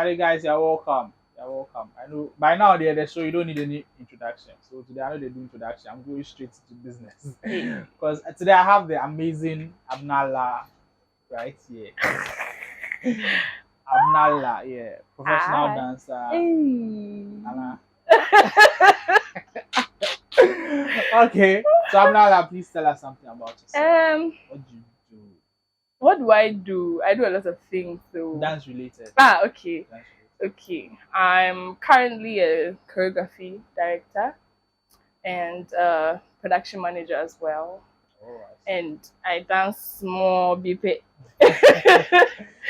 Charlie guys, you're welcome. You're welcome. I know by now they're the show, you don't need any introduction. So today I know they do introduction. I'm going straight to business. Because today I have the amazing Abena Lar right here. Abena Lar, yeah. Professional dancer. Anna. Okay. So Abena Lar, please tell us something about yourself. What do you do? What do? I do a lot of things. So Dance related. Okay. Okay. I'm currently a choreography director and production manager as well. Oh, and I dance more BP. But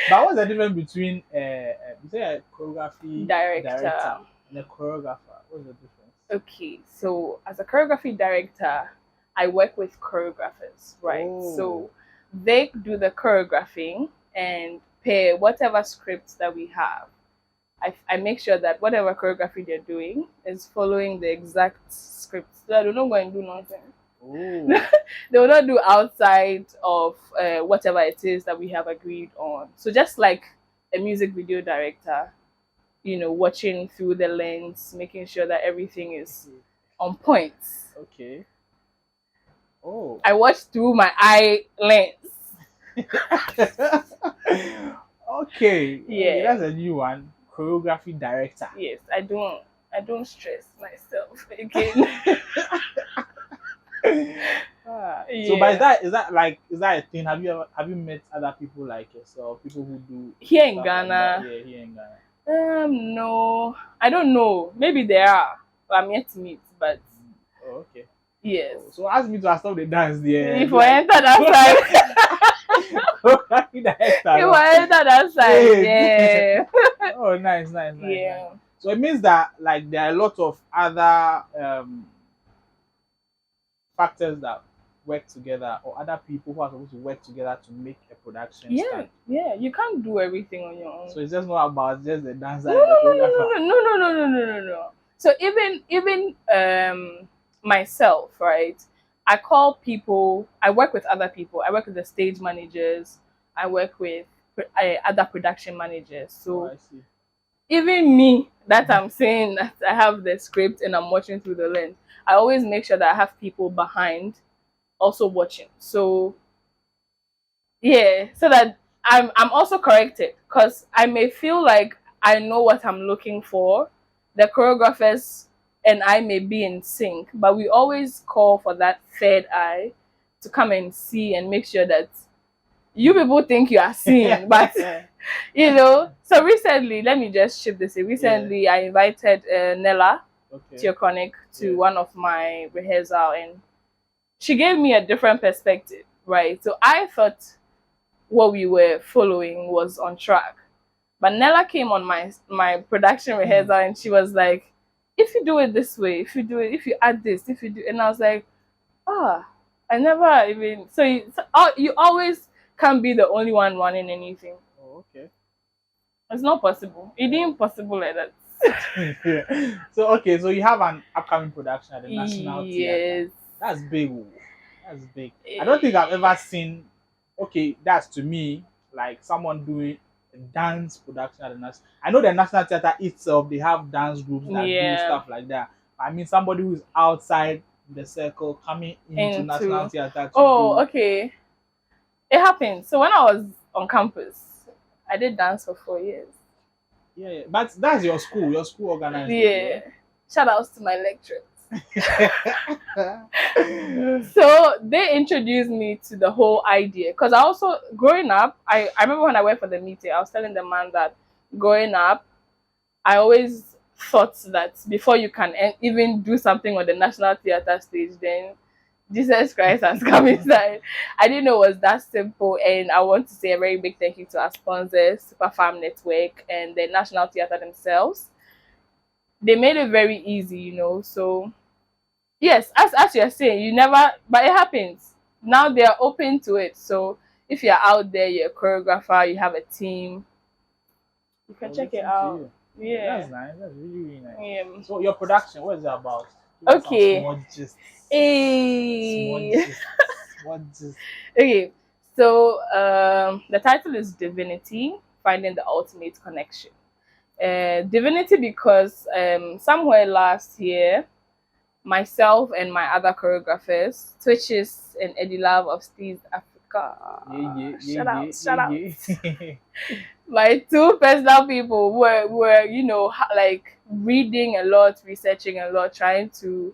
what's the difference between you say a choreography director and a choreographer? What's the difference? Okay, so as a choreography director, I work with choreographers, right? Oh. So they do the choreographing and pair whatever scripts that we have. I make sure that whatever choreography they're doing is following the exact script. So I don't know going to do nothing. They will not do outside of whatever it is that we have agreed on. So just like a music video director, you know, watching through the lens, making sure that everything is on point. Okay. Oh. I watch through my eye lens. Okay. Yeah. Okay, that's a new one. Choreography director. Yes, I don't stress myself again. Yeah. So, but is that a thing? Have you met other people like yourself? People who do here in Ghana? Like yeah, here in Ghana. No, I don't know. Maybe there are. But I'm yet to meet. But okay. Yes. So ask me to stop the dance there. If I enter that side. If I enter that side, yeah. Oh, nice. Yeah. Nice. So it means that like there are a lot of other factors that work together, or other people who are supposed to work together to make a production. Yeah. You can't do everything on your own. So it's just not about just the dancer. No. So even myself, right? I call people. I work with other people. I work with the stage managers. I work with other production managers. So I see. Even me, that I'm saying that I have the script and I'm watching through the lens, I always make sure that I have people behind also watching. So yeah, so that I'm also corrected, because I may feel like I know what I'm looking for. The choreographers and I may be in sync, but we always call for that third eye to come and see and make sure that you people think you are seeing, but you know. So recently, let me just shift this. Recently, I invited Nella Theochronic to one of my rehearsal, and she gave me a different perspective, right? So I thought what we were following was on track, but Nella came on my production rehearsal, and she was like, "If you do it this way, if you add this, if you do," and I was like, I never even. So you always can't be the only one running anything. Oh, okay. It's not possible. It ain't possible like that. Yeah. So you have an upcoming production at the National Theatre. That's big. That's big. I don't think I've ever seen. Okay, that's to me like someone doing a dance production at the National. I know the National Theatre itself, they have dance groups that do stuff like that. I mean, somebody who's outside the circle coming into National Theatre. Okay. It happened. So when I was on campus, I did dance for 4 years. Yeah. But that's your school. Your school organized. Yeah. Shout outs to my lecturers. So they introduced me to the whole idea, because I also, growing up, I remember when I went for the meeting, I was telling the man that growing up, I always thought that before you can even do something on the National Theatre stage, then Jesus Christ has come inside. I didn't know it was that simple, and I want to say a very big thank you to our sponsors, Superfarm Network and the National Theatre themselves. They made it very easy, you know. So yes, as you're saying, but it happens. Now they are open to it. So if you're out there, you're a choreographer, you have a team, you can check it out. Yeah. That's nice. That's really, really nice. Yeah. So your production, what is it about? Okay. Small gist. What gist? Okay. So the title is Divinity, Finding the Ultimate Connection. Divinity because somewhere last year, myself and my other choreographers, Twitches and Eddie Love of Steve's Africa. Shout out, shout out. My two personal people were like reading a lot, researching a lot, trying to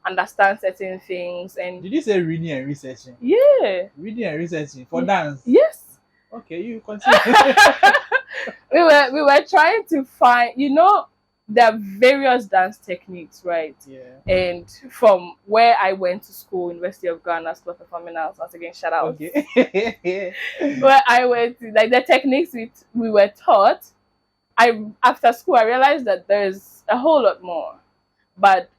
understand certain things. And did you say reading and researching? Yeah. Reading and researching for dance? Yes. Okay, you continue. we were trying to find, there are various dance techniques, right? Yeah. And from where I went to school, University of Ghana School of Performing Arts, once again, shout out. Okay. Where I went to, like the techniques we were taught, after school I realized that there's a whole lot more. But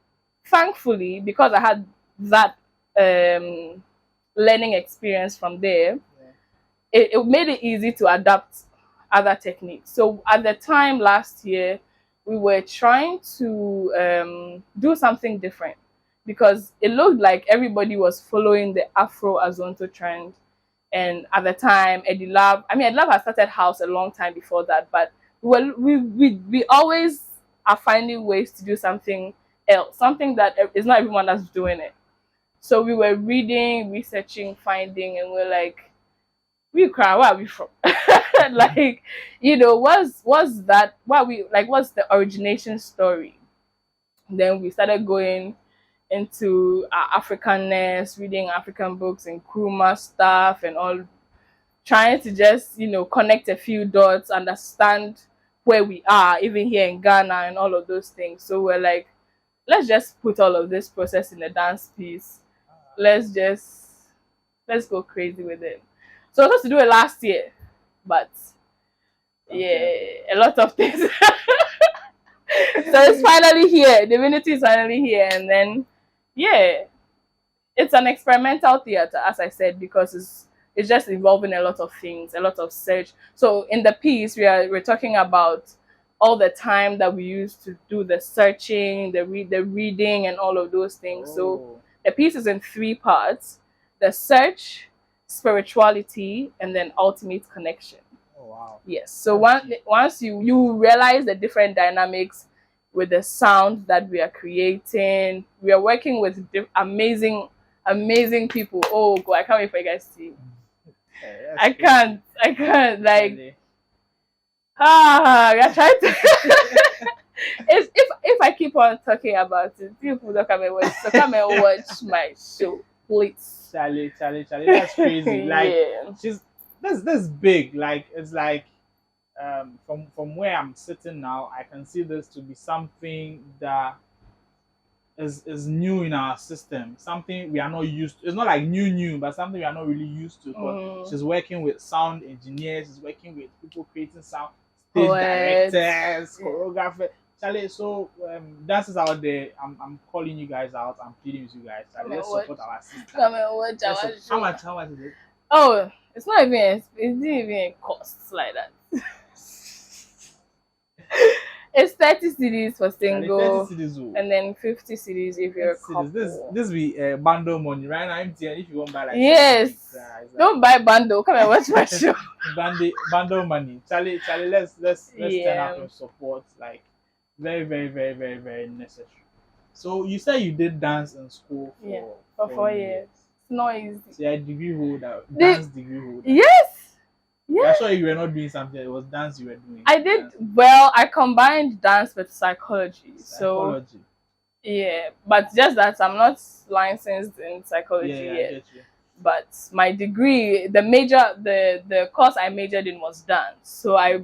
thankfully, because I had that learning experience from there, it made it easy to adapt other techniques. So at the time last year, we were trying to do something different because it looked like everybody was following the Afro Azonto trend. And at the time, Eddie Love had started house a long time before that, but we always are finding ways to do something else, something that is not everyone that's doing it. So we were reading, researching, finding, and we're like, we cry, where are we from? Like, what's that? What's the origination story? Then we started going into our Africanness, reading African books and Nkrumah stuff and all, trying to just, connect a few dots, understand where we are, even here in Ghana and all of those things. So we're like, let's just put all of this process in a dance piece. Let's go crazy with it. So I was supposed to do it last year, but yeah, a lot of things. So it's finally here. Divinity is finally here, and then it's an experimental theater, as I said, because it's just involving a lot of things, a lot of search. So in the piece, we're talking about all the time that we used to do the searching, the reading, and all of those things. So the piece is in 3 parts: the search, spirituality, and then ultimate connection. Oh wow. Yes. So once you realize the different dynamics with the sound that we are creating, we are working with amazing people. Oh God, I can't wait for you guys to see. I can't like we are trying to if I keep on talking about it, people don't come and watch. So come and watch my show, please. Charlie, that's crazy. Like, this big. Like, it's like, from where I'm sitting now, I can see this to be something that is new in our system. Something we are not used to. It's not like new, but something we are not really used to. She's working with sound engineers. She's working with people creating sound, stage directors, choreographers. Charlie, so dances out there. I'm calling you guys out. I'm pleading with you guys. Charlie, let's support our sister. Come and watch our show. How much is it? Oh, it's not even. It didn't even cost like that. It's 30 CDs for single, 30 CDs, and then 50 CDs if you're a couple. This be bundle money right now. MTN, if you want to buy like don't buy bundle. Come and watch my show. Bundle money, Charlie. Let's turn out and support. Like, very, very, very, very, very necessary. So you said you did dance in school for 4 years. It's not easy. So you're a degree holder, dance degree holder. Yes. Yeah. I'm sure you were not doing something. It was dance you were doing. I did well. I combined dance with psychology. So yeah, but just that I'm not licensed in psychology yet. But my degree, the course I majored in was dance. So I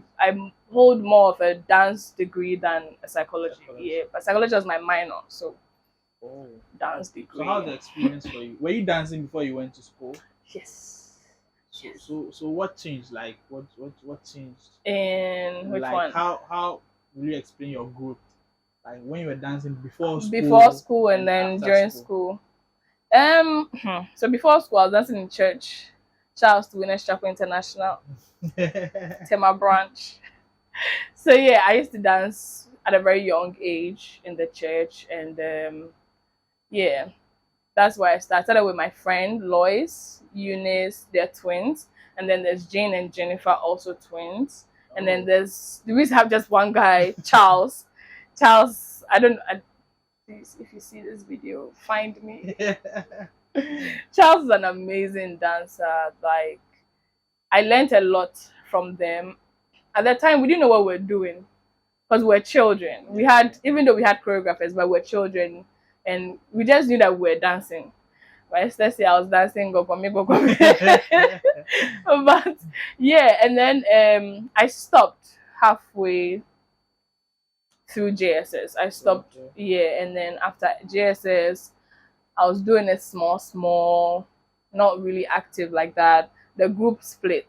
hold more of a dance degree than a psychology. Yeah, but psychology was my minor. So dance degree. So how's the experience for you? Were you dancing before you went to school? Yes. So what changed? Like what changed? In which one? How will you explain your growth? Like when you were dancing before school and then during school. So before school I was dancing in church. Shout out to Winners Chapel International. Tema branch. So yeah, I used to dance at a very young age in the church, and that's why I started with my friend Lois, Eunice, they're twins, and then there's Jane and Jennifer, also twins. And then we used to have just one guy, Charles. Charles, please, if you see this video, find me. Charles is an amazing dancer. Like, I learned a lot from them. At that time, we didn't know what we were doing because we were children. Even though we had choreographers, but we were children, and we just knew that we were dancing. Right? Let's say I was dancing go. But yeah, and then I stopped halfway through JSS. I stopped, yeah, and then after JSS, I was doing it small, not really active like that. The group split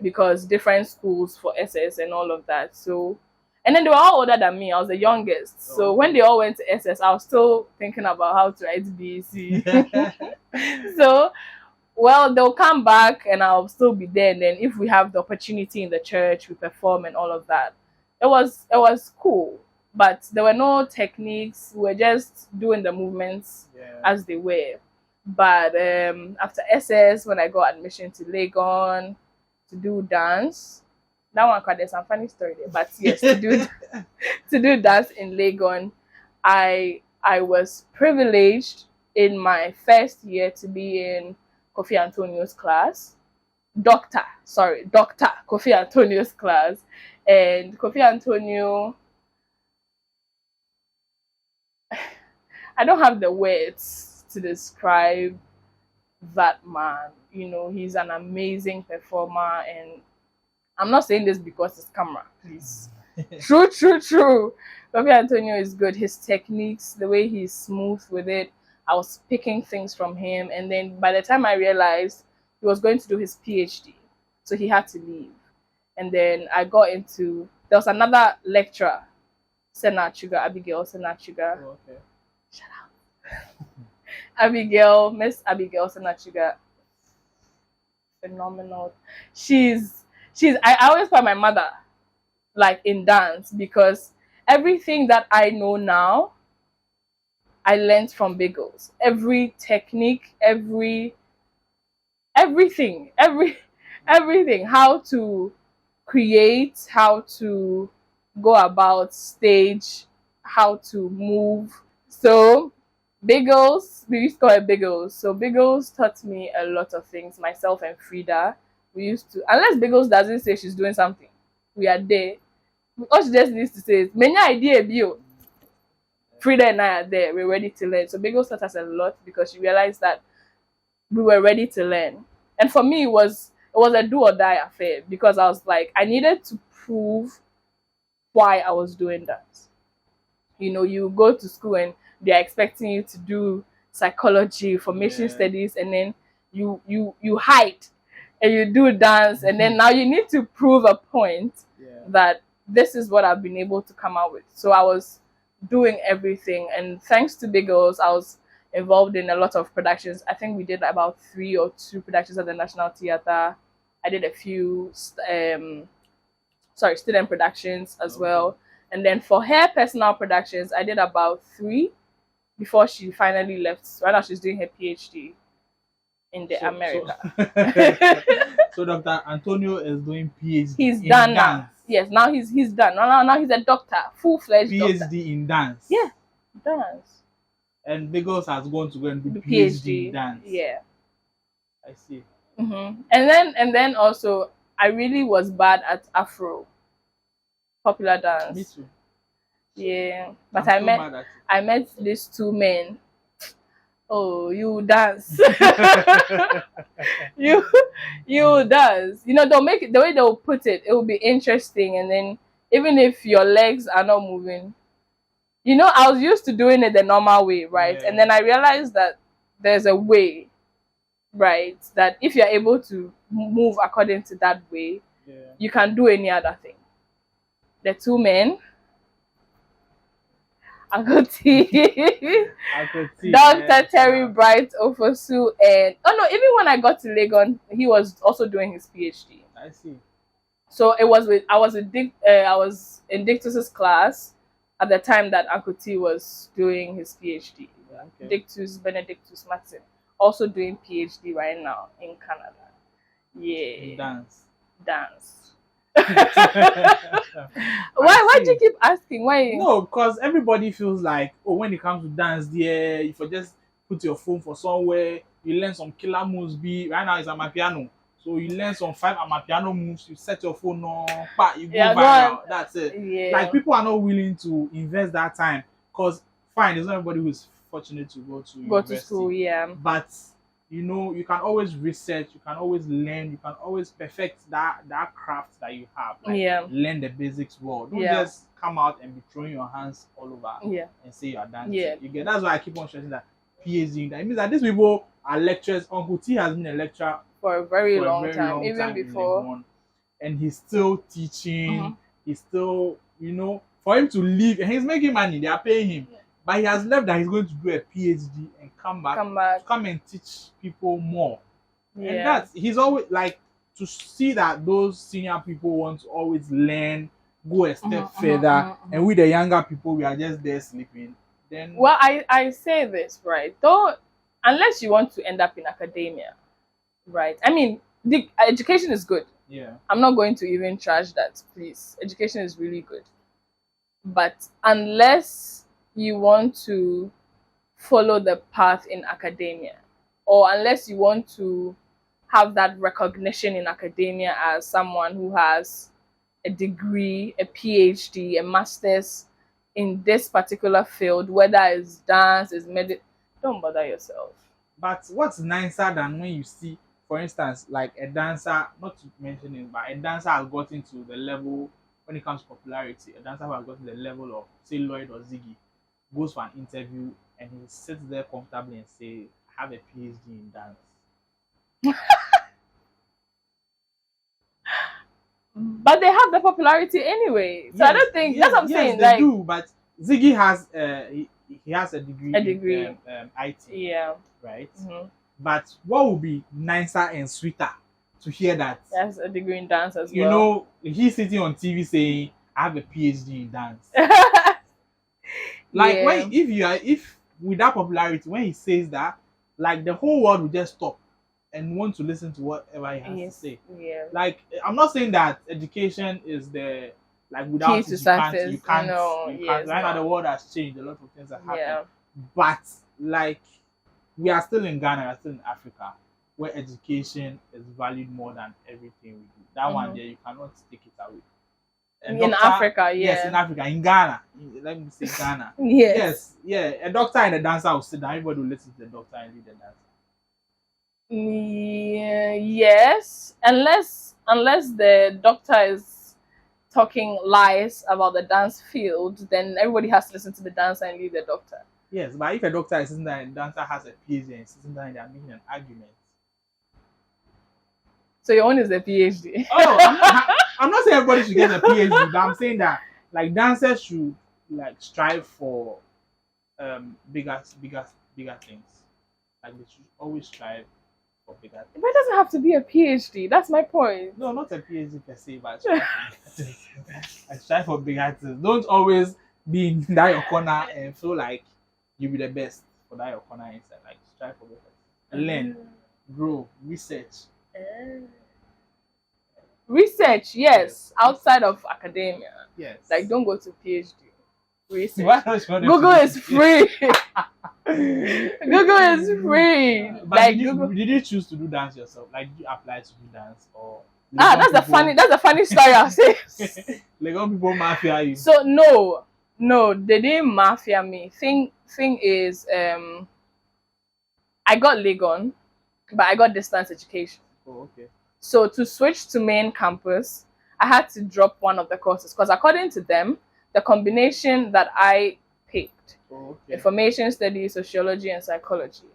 because different schools for SS and all of that. So, and then they were all older than me. I was the youngest. So when they all went to SS, I was still thinking about how to write BC. So, well, they'll come back and I'll still be there. And then if we have the opportunity in the church, we perform and all of that. It was cool, but there were no techniques. We were just doing the movements as they were. But after SS, when I got admission to Legon to do dance, that one there's some funny story there. But yes, to do dance in Legon, I was privileged in my first year to be in Kofi Antonio's class. Dr. Kofi Antonio's class. And Kofi Antonio, I don't have the words to describe that man. You know, he's an amazing performer, and I'm not saying this because it's camera, please. True. Kofi Antonio is good. His techniques, the way he's smooth with it, I was picking things from him. And then by the time I realized he was going to do his PhD, so he had to leave. And then I got into, there was another lecturer, Abigail Senachuga. Oh, okay. Shout out. Miss Abigail Senachuga. Phenomenal. I always call my mother, like, in dance, because everything that I know now, I learned from Biggles. Every technique, everything, how to create, how to go about stage, how to move. So Biggles, we used to call it Biggles. So Biggles taught me a lot of things, myself and Frida. We used to, unless Biggles doesn't say she's doing something, we are there. All she just needs to say is, "Many idea, bio." Frida and I are there. We're ready to learn. So Biggles taught us a lot because she realized that we were ready to learn. And for me, it was a do or die affair because I was like, I needed to prove why I was doing that. You know, you go to school and they're expecting you to do psychology, formation studies, and then you hide and you do dance, and then now you need to prove a point that this is what I've been able to come out with. So I was doing everything, and thanks to Biggles, I was involved in a lot of productions. I think we did about 3 or 2 productions at the National Theatre. I did a few student productions as well. And then for her personal productions, I did about 3 before she finally left. Right now she's doing her PhD in America. So Dr. Antonio is doing PhD. He's done dance. Now. Yes, now he's done. Now he's a doctor, full-fledged PhD doctor. in dance. Yeah, dance. And Biggles has gone to go and do PhD in dance. Yeah. I see. Mm-hmm. And then also, I really was bad at Afro, popular dance. Me too. Yeah, but I met these 2 men. Oh, you dance. you dance. You know, they'll make it, the way they'll put it, it will be interesting. And then even if your legs are not moving, you know, I was used to doing it the normal way, right? Yeah. And then I realized that there's a way, right? That if you're able to move according to that way, you can do any other thing. The 2 men, Uncle T, Dr. Terry Bright Ofosu, and even when I got to Legon, he was also doing his PhD. I see. So I was in Dictus's class at the time that Uncle T was doing his PhD. Okay. Benedictus Martin, also doing PhD right now in Canada. Yeah. In dance. Why do you keep asking? Why? No, because everybody feels like, oh, when it comes to dance, there, if you just put your phone for somewhere, you learn some killer moves. Be right now it's on my piano, so you learn some 5 piano moves. You set your phone on, you go viral. That's it. Yeah. Like people are not willing to invest that time because fine, there's not everybody who's fortunate to go to university. To school, yeah. But you know, you can always research, you can always learn, you can always perfect that craft that you have. Like, learn the basics well. Don't just come out and be throwing your hands all over and say you are dancing. You get that's why I keep on stressing that PhD. That means that these people are lecturers. Uncle T has been a lecturer for a very long time, even before. And he's still teaching. He's still, you know, for him to leave, and he's making money, they are paying him. But he has left that he's going to do a PhD and come and teach people more. And that's, he's always like, to see that those senior people want to always learn, go a step further, and we the younger people, we are just there sleeping. Then, well, I say this, right? Though, unless you want to end up in academia, right? I mean, the education is good. Yeah. I'm not going to even trash that, please. Education is really good. But unless you want to follow the path in academia, or unless you want to have that recognition in academia as someone who has a degree, a PhD, a master's in this particular field, whether it's dance, it's don't bother yourself. But what's nicer than when you see, for instance, like a dancer, not to mention it, but a dancer has gotten to the level, when it comes to popularity, a dancer who has gotten to the level of, say, Lloyd or Ziggy, goes for an interview and he sits there comfortably and say, I have a PhD in dance. But they have the popularity anyway. So I don't think that's what I'm saying. They do, but Ziggy has he has a degree in IT. Yeah. Right? But what would be nicer and sweeter to hear that? That's a degree in dance as well. You know, he's sitting on TV saying, I have a PhD in dance. Like when if with that popularity, when he says that, like the whole world will just stop and want to listen to whatever he has to say. Yeah. Like I'm not saying that education is the like without it, you can't. Right now the world has changed, a lot of things are happening. Yeah. But like we are still in Ghana, we are still in Africa, where education is valued more than everything we do. That one there, you cannot take it away. In Africa, yes, in Africa, in Ghana. Let me say Ghana. Yes, a doctor and a dancer will sit down. Everybody will listen to the doctor and lead the dancer. Yes, unless the doctor is talking lies about the dance field, then everybody has to listen to the dancer and leave the doctor. Yes, but if a doctor is sitting there and the dancer has a PhD and sitting there and they are making an argument. So your own is the PhD. Oh, I'm not saying everybody should get a PhD, but I'm saying that like dancers should like strive for bigger things. Like they should always strive for bigger things. But it doesn't have to be a PhD. That's my point. No, not a PhD per se, but strive for bigger things. Don't always be in that your corner and feel like you'll be the best for that your corner inside. Like strive for better. Learn, grow, research. Research, yes, outside of academia. Yes. Like don't go to PhD. Research. Google is free. Google is free. But like did you choose to do dance yourself? Like did you apply to do dance or that's a funny story I'll say. Legon people mafia you. So no, they didn't mafia me. Thing is I got Legon, but I got distance education. Oh, okay. So to switch to main campus, I had to drop one of the courses because according to them, the combination that I picked, information studies, sociology, and psychology,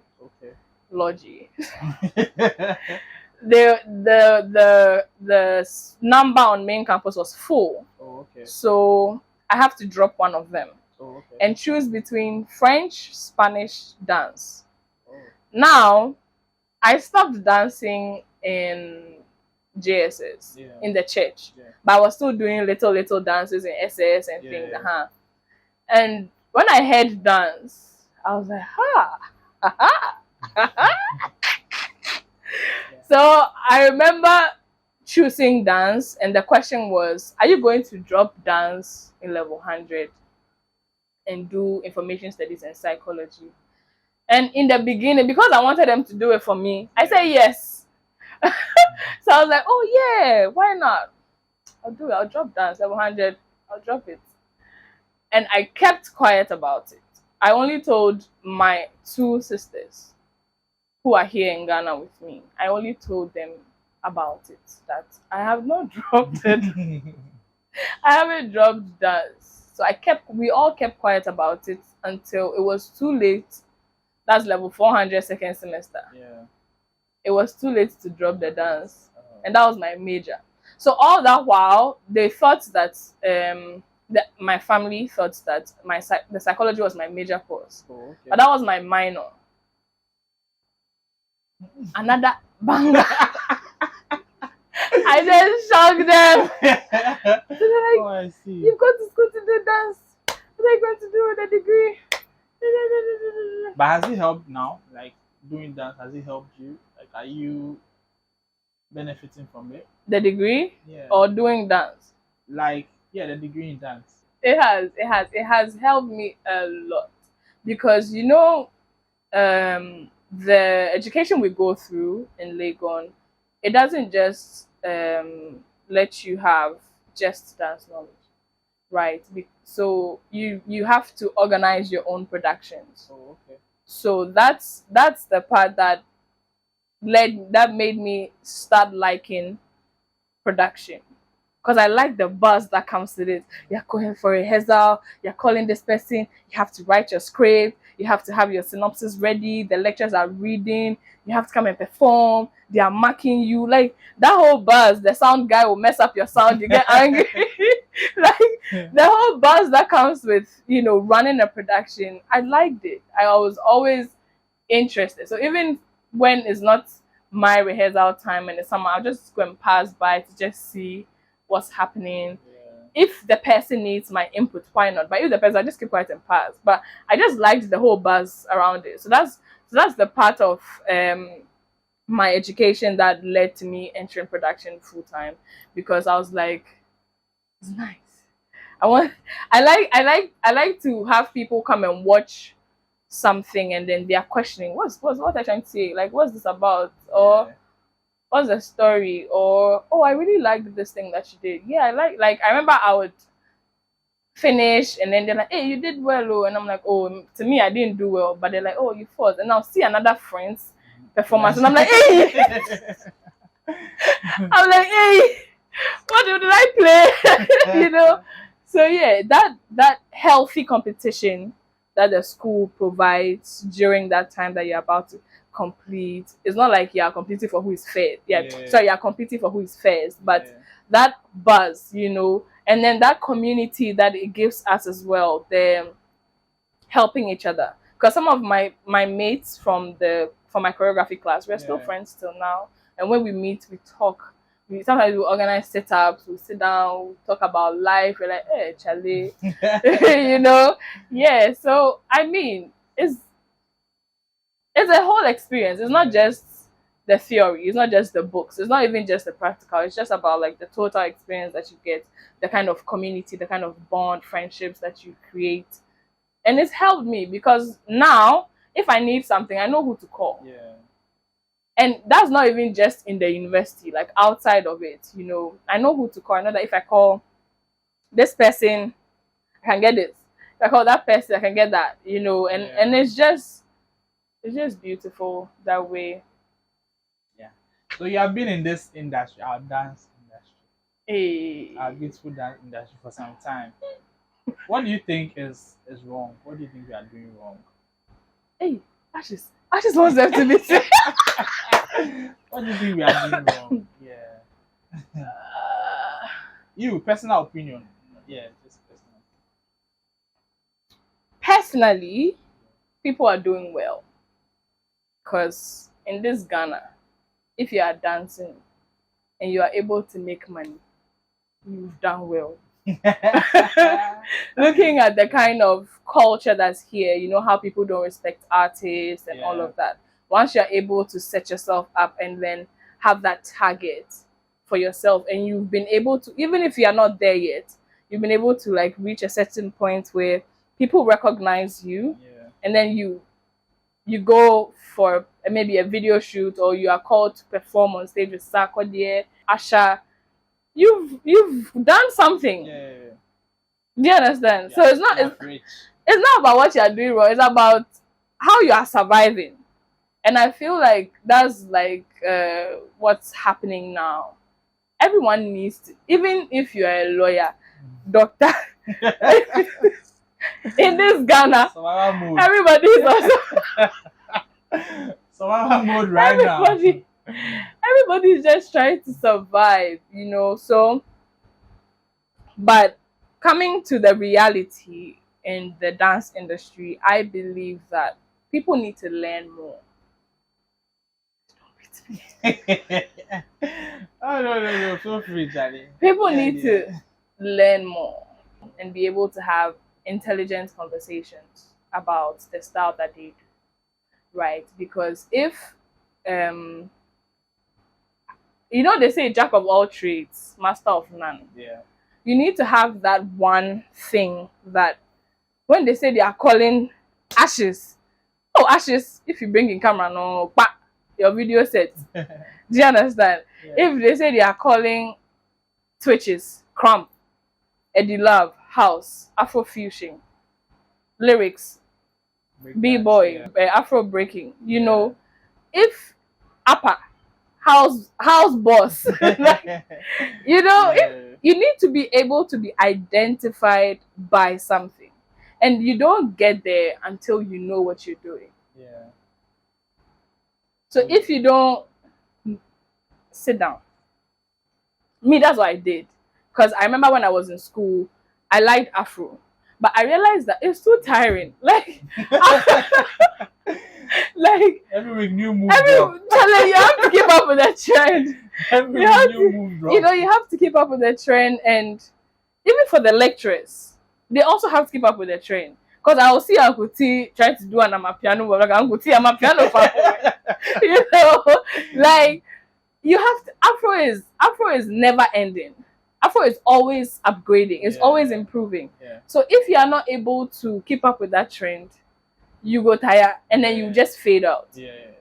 logy, the number on main campus was full. So I have to drop one of them and choose between French, Spanish, dance. Now, I stopped dancing in JSS in the church, but I was still doing little dances in SS and things. And when I heard dance, I was like, So I remember choosing dance, and the question was, are you going to drop dance in level 100 and do information studies and psychology? And in the beginning, because I wanted them to do it for me, I said yes. So I was like, oh yeah, why not? I'll do it. I'll drop dance level 100. I'll drop it. And I kept quiet about it. I only told my two sisters who are here in Ghana with me. I only told them about it, that I have not dropped it. I haven't dropped dance. So we all kept quiet about it until it was too late. That's level 400 second semester. Yeah. It was too late to drop the dance. And that was my major. So all that while, they thought that my family thought that the psychology was my major course. Oh, okay. But that was my minor. Another banger. I just shocked them. So they're like, oh, I see. You've got to school to do dance. What are you going to do with a degree? But has it helped now? Like doing dance, has it helped you? Like, are you benefiting from it? The degree? Yeah. Or doing dance? Like, yeah, the degree in dance. It has helped me a lot. Because, you know, the education we go through in Legon, it doesn't just let you have just dance knowledge, right? So you have to organize your own productions. Oh, okay. So that's the part that made me start liking production, because I like the buzz that comes with it. You're going for a rehearsal, you're calling this person, you have to write your script, you have to have your synopsis ready, the lecturers are reading, you have to come and perform, they are marking you. Like that whole buzz, the sound guy will mess up your sound, you get angry. Like the whole buzz that comes with, you know, running a production, I liked it. I was always interested. So even when it's not my rehearsal time in the summer, I'll just go and pass by to just see what's happening. Yeah. If the person needs my input, why not? But if the person, I just keep quiet and pass. But I just liked the whole buzz around it. So that's the part of my education that led to me entering production full time, because I was like, it's nice. I like to have people come and watch something and then they are questioning what I trying to say, like what's this about, or what's the story, or oh, I really liked this thing that you did. Yeah, I remember I would finish and then they're like, hey, you did well, oh, and I'm like, oh, to me I didn't do well, but they're like, oh, you fought, and I'll see another friend's performance and I'm like, hey. I'm like, hey, what did I play? You know. So yeah, that healthy competition that the school provides during that time that you're about to complete. It's not like you are competing for who is first. Sorry, you are competing for who is first. But that buzz, you know, and then that community that it gives us as well, the helping each other. Because some of my mates from my choreography class, we're still friends till now. And when we meet, we talk. Sometimes we organize setups, we sit down, we talk about life. We're like, hey, Charlie, you know? Yeah, so, I mean, it's a whole experience. It's not just the theory. It's not just the books. It's not even just the practical. It's just about, like, the total experience that you get, the kind of community, the kind of bond, friendships that you create. And it's helped me because now, if I need something, I know who to call. Yeah. And that's not even just in the university, like outside of it, you know, I know who to call. I know that if I call this person, I can get this. If I call that person, I can get that, you know, and it's just beautiful that way. Yeah. So you have been in this industry, our dance industry, our beautiful dance industry for some time. What do you think is wrong? What do you think we are doing wrong? Hey, Ashes wants them to listen. What do you think we are doing wrong? Yeah. You, personal opinion. Yeah, just personal. Personally, people are doing well. Because in this Ghana, if you are dancing and you are able to make money, you've done well. Looking at the kind of culture that's here, you know, how people don't respect artists and all of that. Once you're able to set yourself up and then have that target for yourself, and you've been able to, even if you are not there yet, you've been able to like reach a certain point where people recognize you, and then you go for maybe a video shoot, or you are called to perform on stage with Sarkodie, Asha. You've done something. Do you understand? So it's not about what you are doing wrong. It's about how you are surviving. And I feel like that's like what's happening now. Everyone needs to, even if you are a lawyer, doctor, in this Ghana, everybody is also survival mode right now. Everybody is just trying to survive, you know. So, but coming to the reality in the dance industry, I believe that people need to learn more. Oh no, feel free, Charlie. People need to learn more and be able to have intelligent conversations about the style that they do, right? Because if you know, they say jack of all trades, master of none. You need to have that one thing that when they say they are calling ashes, if you bring in camera, no, your video set. Do you understand? If they say they are calling twitches, crump, Eddie Love, house, Afrofusion, lyrics, b-boy, Afro breaking, you know, if upper, house boss, like, you know, if you need to be able to be identified by something, and you don't get there until you know what you're doing. So if you don't sit down, me, that's what I did. Because I remember when I was in school, I liked Afro, but I realized that it's too tiring. Like, like every week new move. You have to keep up with the trend. You know, you have to keep up with the trend, and even for the lecturers, they also have to keep up with the trend. Because I will see Uncle T trying to do an amapiano, like Uncle T, I'm a piano fan. You know, like, you have to. Afro is never ending. Afro is always upgrading. It's always improving. So if you are not able to keep up with that trend, you go tired, and then you just fade out.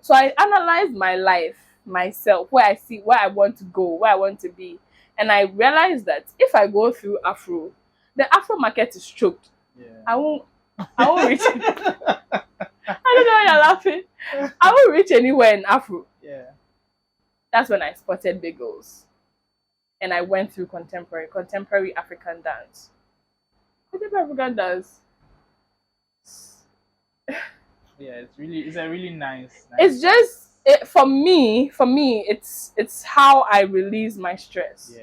So I analyzed my life, myself, where I see where I want to go, where I want to be, and I realized that if I go through Afro, the Afro market is choked. I won't reach it. I don't know why you're laughing. I won't reach anywhere in Afro. That's when I spotted Big Girls. And I went through contemporary African dance. Contemporary African dance. It's a really nice. It's just for me, it's how I release my stress.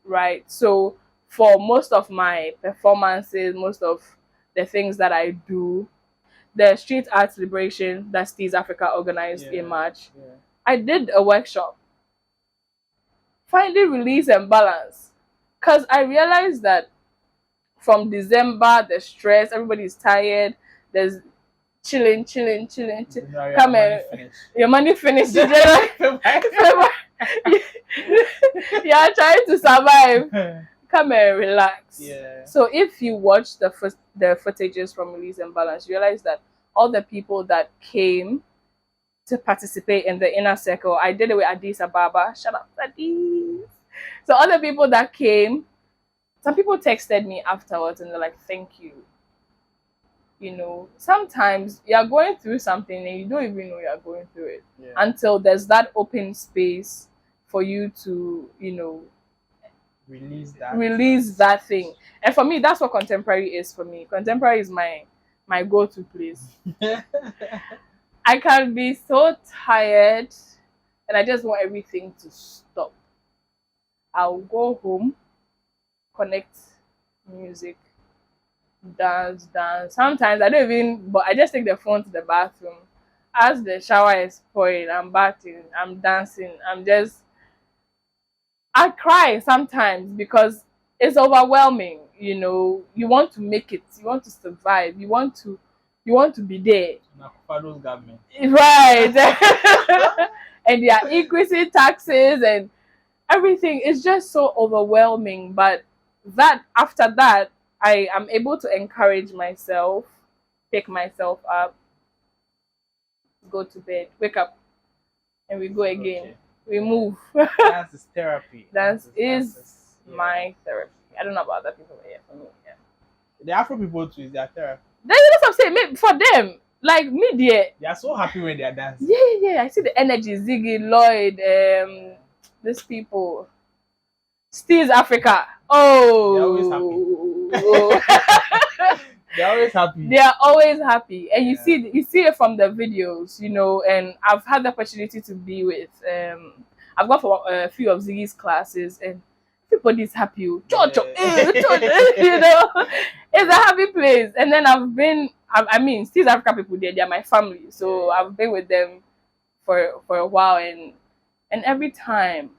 Right. So for most of my performances, most of the things that I do, the Street Arts Liberation that Steez Africa organized in March, I did a workshop. Finding release and balance. Because I realized that from December, the stress, everybody's tired, there's chilling. Come here, your money finished. You are trying to survive. Come and relax. So if you watch the footages from Release and Balance, you realize that all the people that came to participate in the inner circle, I did it with Addis Ababa. Shout out Addis. So all the people that came, some people texted me afterwards and they're like, thank you. You know, sometimes you're going through something and you don't even know you're going through it until there's that open space for you to, you know, release that thing. And for me, that's what contemporary is for me. Contemporary is my go-to place. I can be so tired and I just want everything to stop. I'll go home, connect music, dance. Sometimes I don't even, but I just take the phone to the bathroom. As the shower is pouring, I'm bathing, I'm dancing, I cry sometimes because it's overwhelming. You know, you want to make it, you want to survive, you want to be there. Right. And they are increasing taxes and everything is just so overwhelming. But that after that, I am able to encourage myself, pick myself up, go to bed, wake up, and we go again. Okay. We move. Dance is therapy. Dance is yeah. my therapy. I don't know about other people, but yeah, for me, yeah. The Afro people too is their therapy. That's what I'm saying. Maybe for them, like me, dear. They are so happy when they are dancing. Yeah. I see the energy. Ziggy, Lloyd, these people. Steve's Africa. Oh. They're always happy. They're always happy. They are always happy, and you see it from the videos, you know. And I've had the opportunity to be with. I've gone for a few of Ziggy's classes, and everybody's happy. You know, it's a happy place. And then I mean, Steve's Africa people, they're my family, so I've been with them for a while, and every time,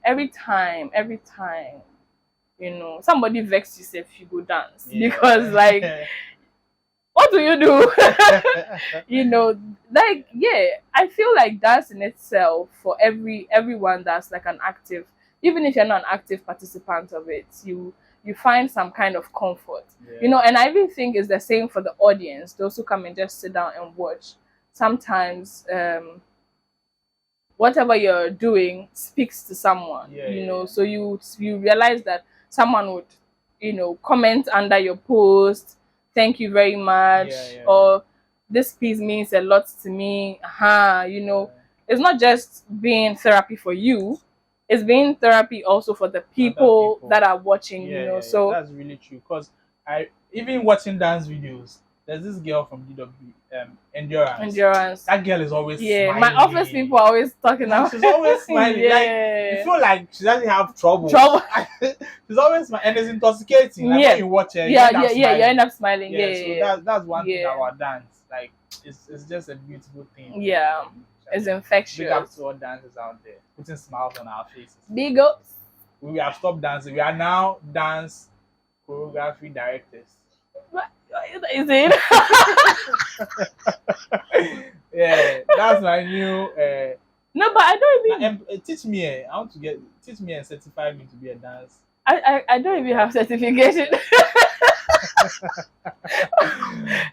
you know, somebody vexes you if you go dance because like. What do you do? You know, like, I feel like dance in itself for everyone that's like an active, even if you're not an active participant of it, you find some kind of comfort. You know, and I even think it's the same for the audience, those who come and just sit down and watch. Sometimes whatever you're doing speaks to someone, you know, so you realize that someone would, you know, comment under your post, thank you very much, or this piece means a lot to me. You know, it's not just being therapy for you, it's being therapy also for the people that are watching, you know. So that's really true, because I even watching dance videos, there's this girl from DW, Endurance. That girl is always smiling. My office people are always talking about. She's always smiling. Like, you feel like she doesn't have trouble. She's always smiling, and it's intoxicating. Like when you watch her, you end up smiling. So that's one thing about dance. Like it's just a beautiful thing. Yeah, it's infectious. Big up to all dancers out there, putting smiles on our faces. Big ups. We have stopped dancing. We are now dance choreography directors. Is it? Yeah, that's my new. No, but I don't even teach me. I want to teach me and certify me to be a dance. I don't even have certification.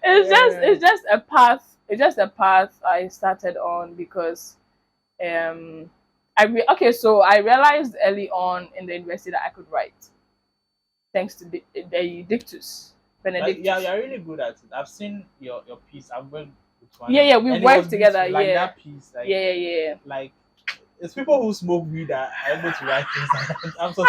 It's just a path. It's just a path I started on because, so I realized early on in the university that I could write, thanks to the Dictus. Benedictus. Yeah, you're really good at it. I've seen your piece. I've worked with one. Yeah, we worked together. Like that piece. Like, yeah. Like, it's people who smoke weed that are able to write things like that. I'm so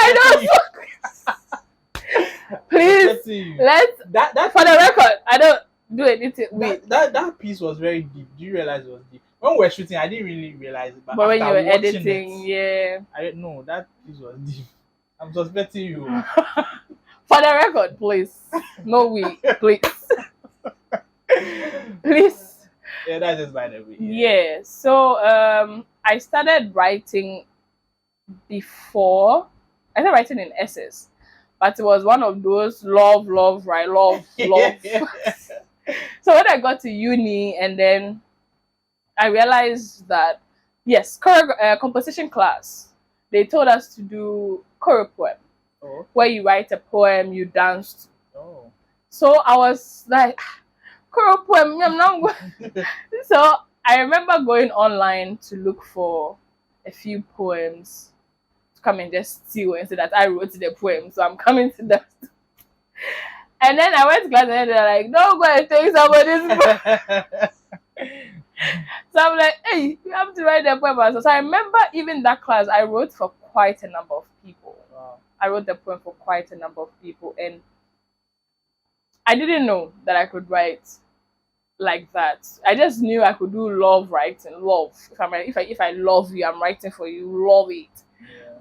Please, let's that for the record. I don't do anything weed. That piece was very deep. Do you realize it was deep? When we were shooting, I didn't really realize it. But when you were editing, I didn't know that piece was deep. I'm suspecting you. For the record, please. No weed, please. Please. Yeah, that's just by the way. Yeah. So I started writing before. I started writing in essays, but it was one of those love. So when I got to uni, and then I realized that composition class, they told us to do choreo poem. Where you write a poem, you dance. So I was like, choreo poem, I'm not going. So I remember going online to look for a few poems to come and just steal and say that I wrote the poem. So I'm coming to that. And then I went to class and they're like, don't go and take somebody's poem. So I'm like, hey, you have to write the poem. So I remember even that class, I wrote for quite a number of people. I wrote the poem for quite a number of people, and I didn't know that I could write like that. I just knew I could do love writing. Love. If I love you, I'm writing for you. Love it.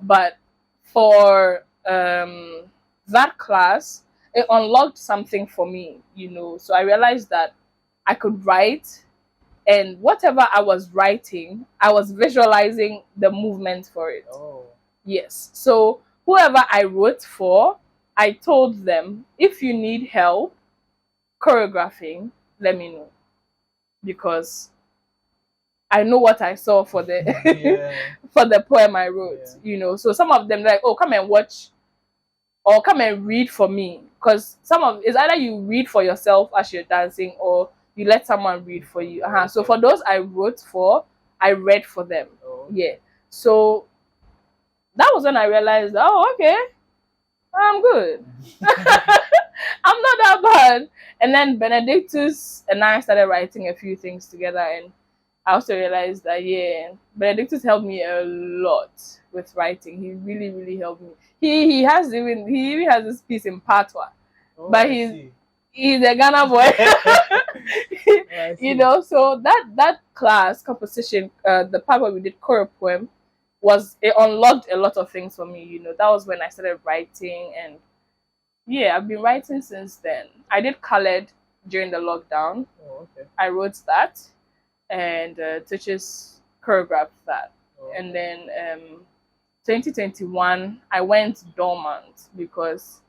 But for that class, it unlocked something for me, you know. So I realized that I could write, and whatever I was writing, I was visualizing the movement for it. Yes. So whoever I wrote for, I told them, if you need help choreographing, let me know. Because I know what I saw for the for the poem I wrote. You know, so some of them like, oh, come and watch or come and read for me, because some of it's either you read for yourself as you're dancing or you let someone read for you. So for those I wrote for, I read for them. Yeah. So that was when I realized, oh, okay, I'm good. I'm not that bad. And then Benedictus and I started writing a few things together, and I also realized that Benedictus helped me a lot with writing. He really, really helped me. He even has this piece in Patois, but he's a Ghana boy. You know, so that class composition, the part where we did choral poem, it unlocked a lot of things for me. You know, that was when I started writing, and I've been writing since then. I did colored during the lockdown. I wrote that, and Teachers choreographed that. And then 2021, I went dormant because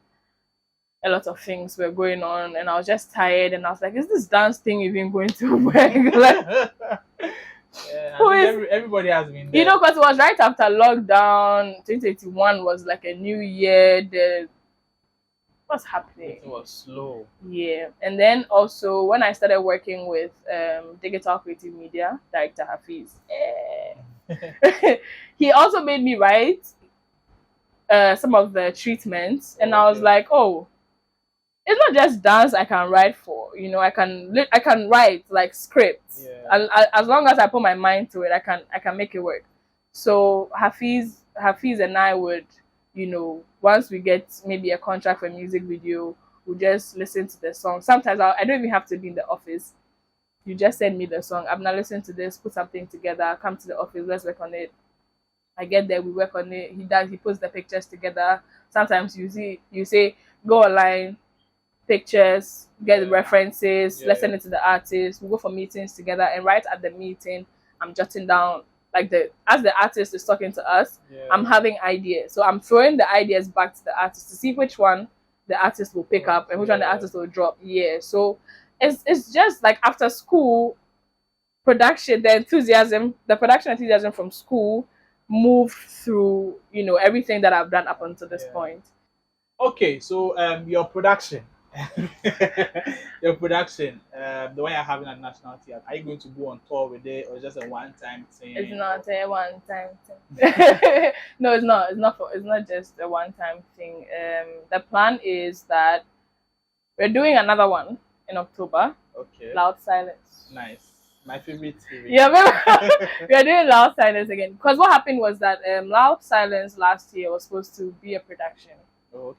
a lot of things were going on, and I was just tired, and I was like, is this dance thing even going to work? Everybody has been there. You know, because it was right after lockdown. 2021 was like a new year. What's happening? It was slow. Yeah. And then also when I started working with Digital Creative Media Director Hafiz, he also made me write some of the treatments, and I was like, oh, it's not just dance I can write for. You know, I can write like scripts. As long as I put my mind to it, I can make it work. So Hafiz and I would, you know, once we get maybe a contract for a music video, we'll just listen to the song. Sometimes I don't even have to be in the office. You just send me the song. I'm not listening to this, put something together, come to the office, let's work on it. I get there, we work on it. He puts the pictures together. Sometimes you say, go online, pictures, get the references, let's send it to the artist. We go for meetings together, and right at the meeting, I'm jotting down like as the artist is talking to us, I'm having ideas. So I'm throwing the ideas back to the artist to see which one the artist will pick up and which one the artist will drop. So it's just like after school production, the production enthusiasm from school moved through, you know, everything that I've done up until this point. Okay, so your production. Your production, the one you're having at National Theatre, are you going to go on tour with it, or just a one-time thing? It's not a one-time thing. No, it's not. It's not just a one-time thing. The plan is that we're doing another one in October. Okay. Loud Silence. Nice. My favorite series. Yeah, we're doing Loud Silence again. Because what happened was that Loud Silence last year was supposed to be a production,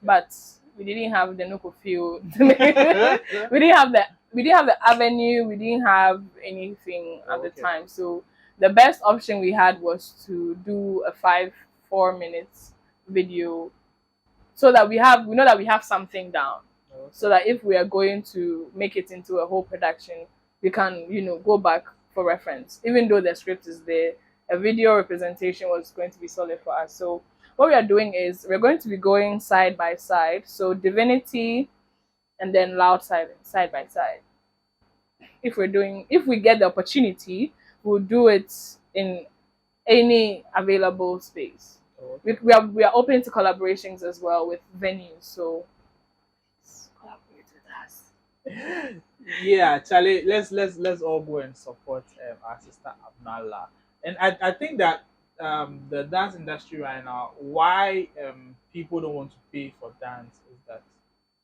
but we didn't have the Nuko field. We didn't have the avenue. We didn't have anything at the time. So the best option we had was to do a 4 minutes video, so that we know that we have something down. So that if we are going to make it into a whole production, we can, you know, go back for reference. Even though the script is there, a video representation was going to be solid for us. So what we are doing is we're going to be going side by side. So Divinity and then Loud Silence side by side. If we get the opportunity, we'll do it in any available space. We are open to collaborations as well with venues. So collaborate with us. Yeah, Charlie, let's all go and support our sister Abena Lar. And I think that the dance industry right now, why people don't want to pay for dance is that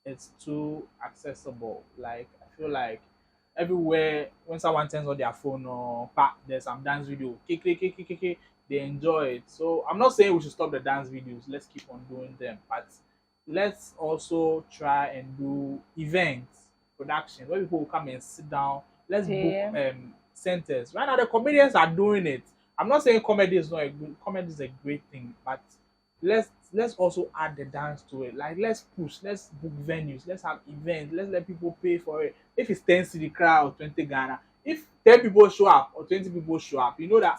it's too accessible. Like, I feel like everywhere when someone turns on their phone or there's some dance video, they enjoy it. So I'm not saying we should stop the dance videos. Let's keep on doing them, but let's also try and do events, productions where people will come and sit down. Let's book centers. Right now the comedians are doing it. I'm not saying comedy is a great thing, but let's also add the dance to it. Like, let's push, let's book venues, let's have events, let's let people pay for it. If it's 10 cedi crowd or 20 Ghana, if 10 people show up or 20 people show up, you know that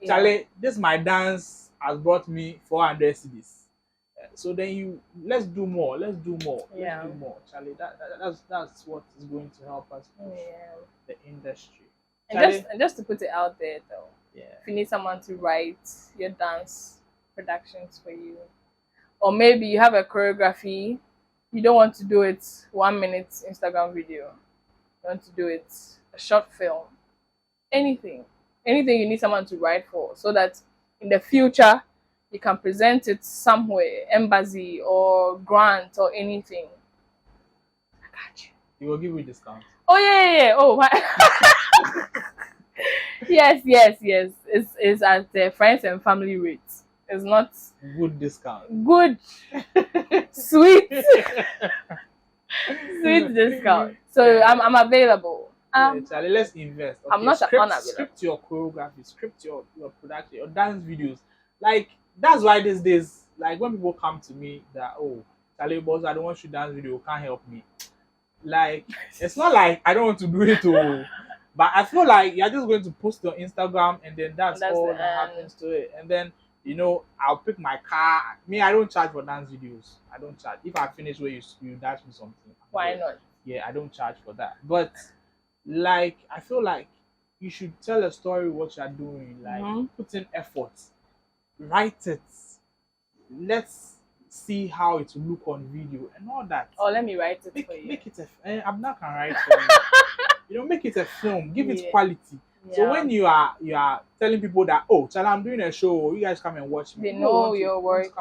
Charlie, this my dance has brought me 400 cedis. So then let's do more, Yeah. Charlie. That's what is going to help us push the industry. And just to put it out there though, Yeah. if you need someone to write your dance productions for you, or maybe you have a choreography, you don't want to do it 1 minute Instagram video, you want to do it a short film, anything you need someone to write for, so that in the future you can present it somewhere, embassy or grant or anything. I got you. You will give me discount. Oh yeah. Oh my. yes. It's at the friends and family rates. It's not good discount. Good, sweet, sweet discount. So I'm available. Charlie, let's invest. Okay, I'm not unavailable. Script your choreography, script your production, your dance videos. Like that's why these days, like when people come to me that Charlie boss, I don't want you dance video, can't help me. Like it's not like I don't want to do it but I feel like you're just going to post on Instagram and then that's all that happens to it. And then I'll pick my car. Me, I don't charge for dance videos. I don't charge. If I finish where you dance me something. Why not? Yeah, I don't charge for that. But like I feel like you should tell a story what you're doing. Like put in effort. Write it. Let's see how it will look on video and all that. Oh, let me write it for you. Make it I'm not gonna write for you. Make it a film. Give it quality. Yeah. So when you are telling people that Charlie, I'm doing a show, you guys come and watch me. They know your work.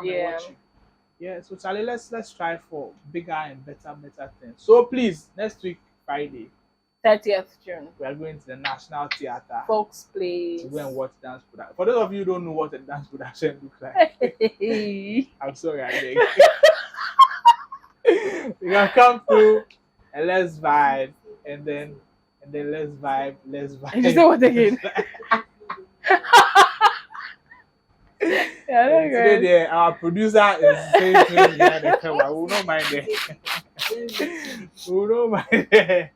Yeah. So Charlie, let's try for bigger and better things. So please, next week Friday, 30th June, we are going to the National Theatre. Folks Place. To go and watch dance production. For those of you who don't know what a dance production looks like, I'm sorry, I beg. You can come through and let's vibe, and then let's vibe. And you say what again? Today there, our producer is saying behind the camera. We will not mind it. We will not mind it.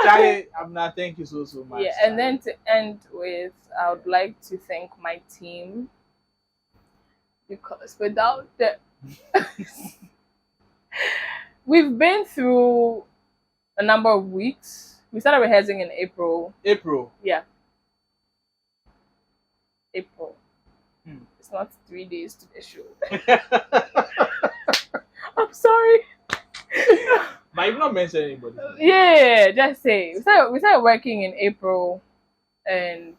Charlie, Abena, thank you so much. Yeah, and then to end with, I would like to thank my team, because without them, we've been through a number of weeks. We started rehearsing in April. Yeah. April. It's not 3 days to the show. I'm sorry. But you've not mentioned anybody. Yeah, just say. We started working in April, and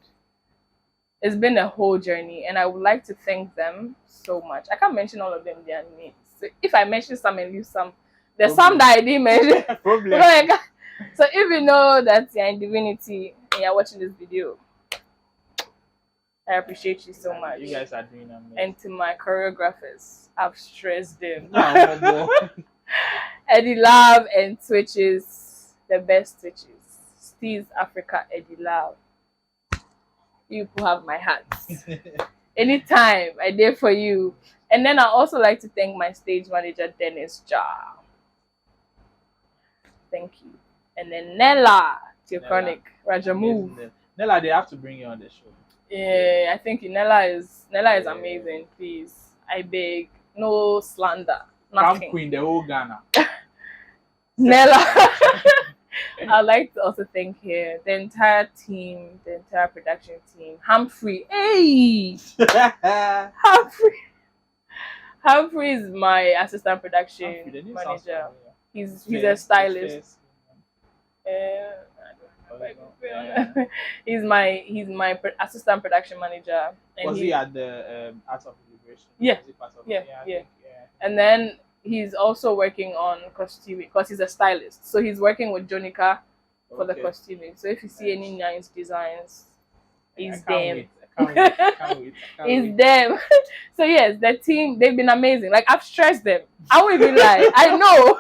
it's been a whole journey, and I would like to thank them so much. I can't mention all of them, their names. So if I mention some and leave some, there's some that I didn't mention. Problem. So if you know that you're in Divinity and you're watching this video, I appreciate you so much. You guys are doing amazing. And to my choreographers, I've stressed them. Eddie Love and Twitches, the best Twitches. Steve's Africa, Eddie Love. You people have my heart. Anytime, I did for you. And then I also like to thank my stage manager, Dennis Jar. Thank you. And then Nella, Theochronic, Rajamove. Nella, they have to bring you on the show. Yeah, I think Nella is amazing. Please, I beg, no slander, nothing. Come Queen, the whole Ghana. Nella. I'd like to also thank here the entire team, the entire production team. Humphrey, hey, Humphrey is my assistant production manager. He's a stylist. He's my assistant production manager. And Was he at the Art of Liberation? Yeah. And then he's also working on costuming because he's a stylist. So he's working with Jonica for the costuming. So if you see any nice designs, it's them. It's them. So yes, the team, they've been amazing. Like I've stressed them. I won't even lie. I know.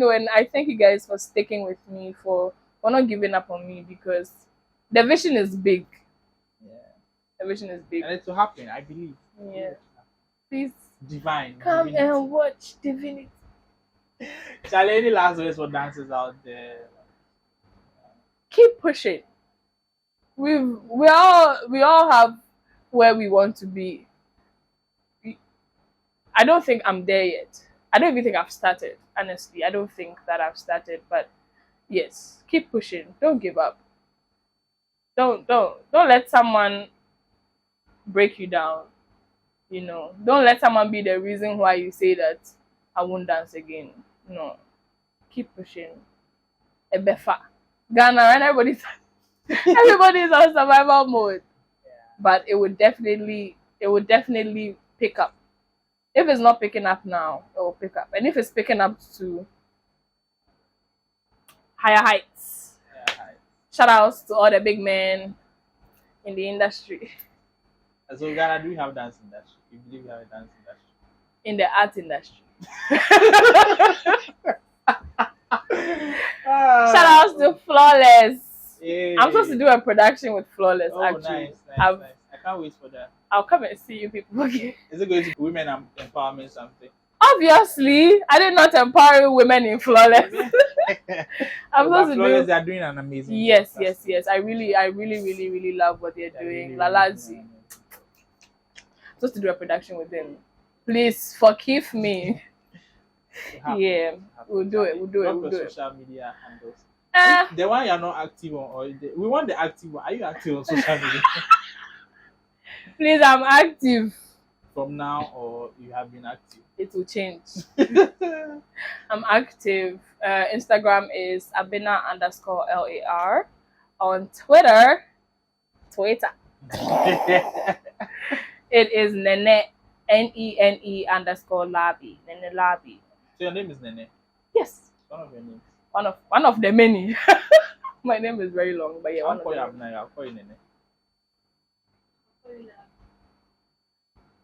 And I thank you guys for sticking with me, for not giving up on me, because the vision is big. Yeah. The vision is big. And it will happen, I believe. Yeah. Please come Divinity. And watch Divinity. Charlie, any last words for dancers out there? Keep pushing. We all have where we want to be. I don't think I'm there yet. I don't even think I've started. Honestly, I don't think that I've started. But yes, keep pushing. Don't give up. don't let someone break you down. You know, don't let someone be the reason why you say that I won't dance again. No, keep pushing. Ebefa, Ghana, and everybody's on survival mode. But it would definitely pick up. If it's not picking up now, it will pick up. And if it's picking up to higher heights, shout outs to all the big men in the industry. So Ghana, do you have dance industry? You believe you have a dance industry? In the art industry. Shout outs to Flawless. Yay. I'm supposed to do a production with Flawless, actually. Nice. I can't wait for that. I'll come and see you people. Okay. Is it going to be women empowerment something? Obviously, I did not empower women in Flawless. I'm supposed to Flawless, do. They are doing an amazing Yes. job. I really love what they're doing. Lalazi. Supposed to do a production with them. Please forgive me. Yeah, we'll do it. Social media handles. The one you're not active on, or we want the active one. Are you active on social media? Please, I'm active. From now, or you have been active? It will change. I'm active. Instagram is Abena_LAR. On Twitter. It is Nene NENE_Labi. Nene Labi. So your name is Nene? Yes. One of your names. One of the many. My name is very long, but yeah. I'll call you Abena. I'll call you Nene.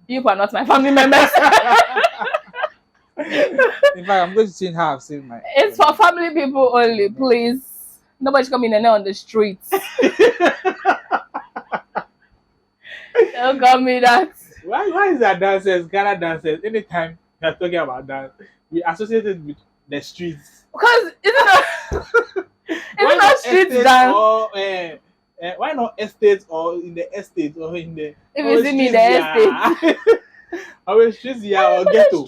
You are not my family members. In fact, I'm going to change how I've seen my. It's for family people only, please. Nobody coming in on the streets. Don't call me that. Why is that dancers, Ghana dancers, anytime you're talking about dance, we associate it with the streets? Because isn't that street dance? Or, why not estates or in the estate or in the... If you see me in the estate. Our streets here or ghetto.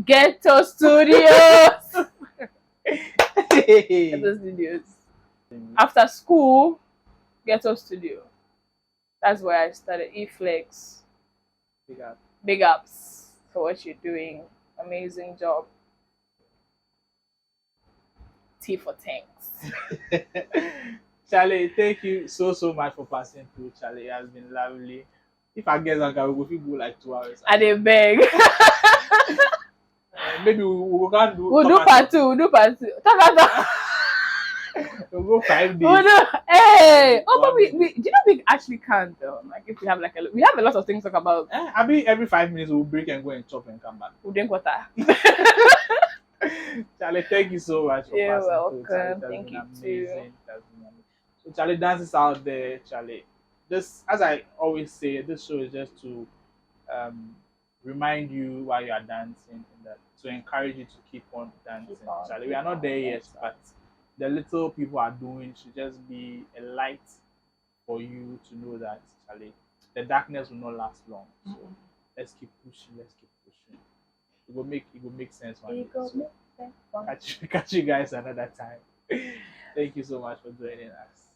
Ghetto studios. Ghetto studios. After school, ghetto studio. That's where I started. E-Flex. Big ups for what you're doing. Amazing job. T for thanks. Charlie, thank you so much for passing through, Charlie. It has been lovely. If I guess I can, we go like 2 hours. I did beg. Maybe we can do. We'll do part 2. We'll do part 2. We'll go 5 days. We'll do, hey! Oh, but we do you know we actually can't though? Like if we have we have a lot of things to talk about. I mean, every 5 minutes we'll break and go and chop and come back. We'll drink water. Charlie, thank you so much for You're passing welcome. through. Charlie, Thank you amazing. So Charlie, dances out there, Charlie. This, as I always say, this show is just to remind you while you are dancing, and that to encourage you to keep on dancing. Charlie, we are not there yet, but the little people are doing should just be a light for you to know that, Charlie, the darkness will not last long. So let's keep pushing. It will make sense one day. So catch you guys another time. Thank you so much for joining us.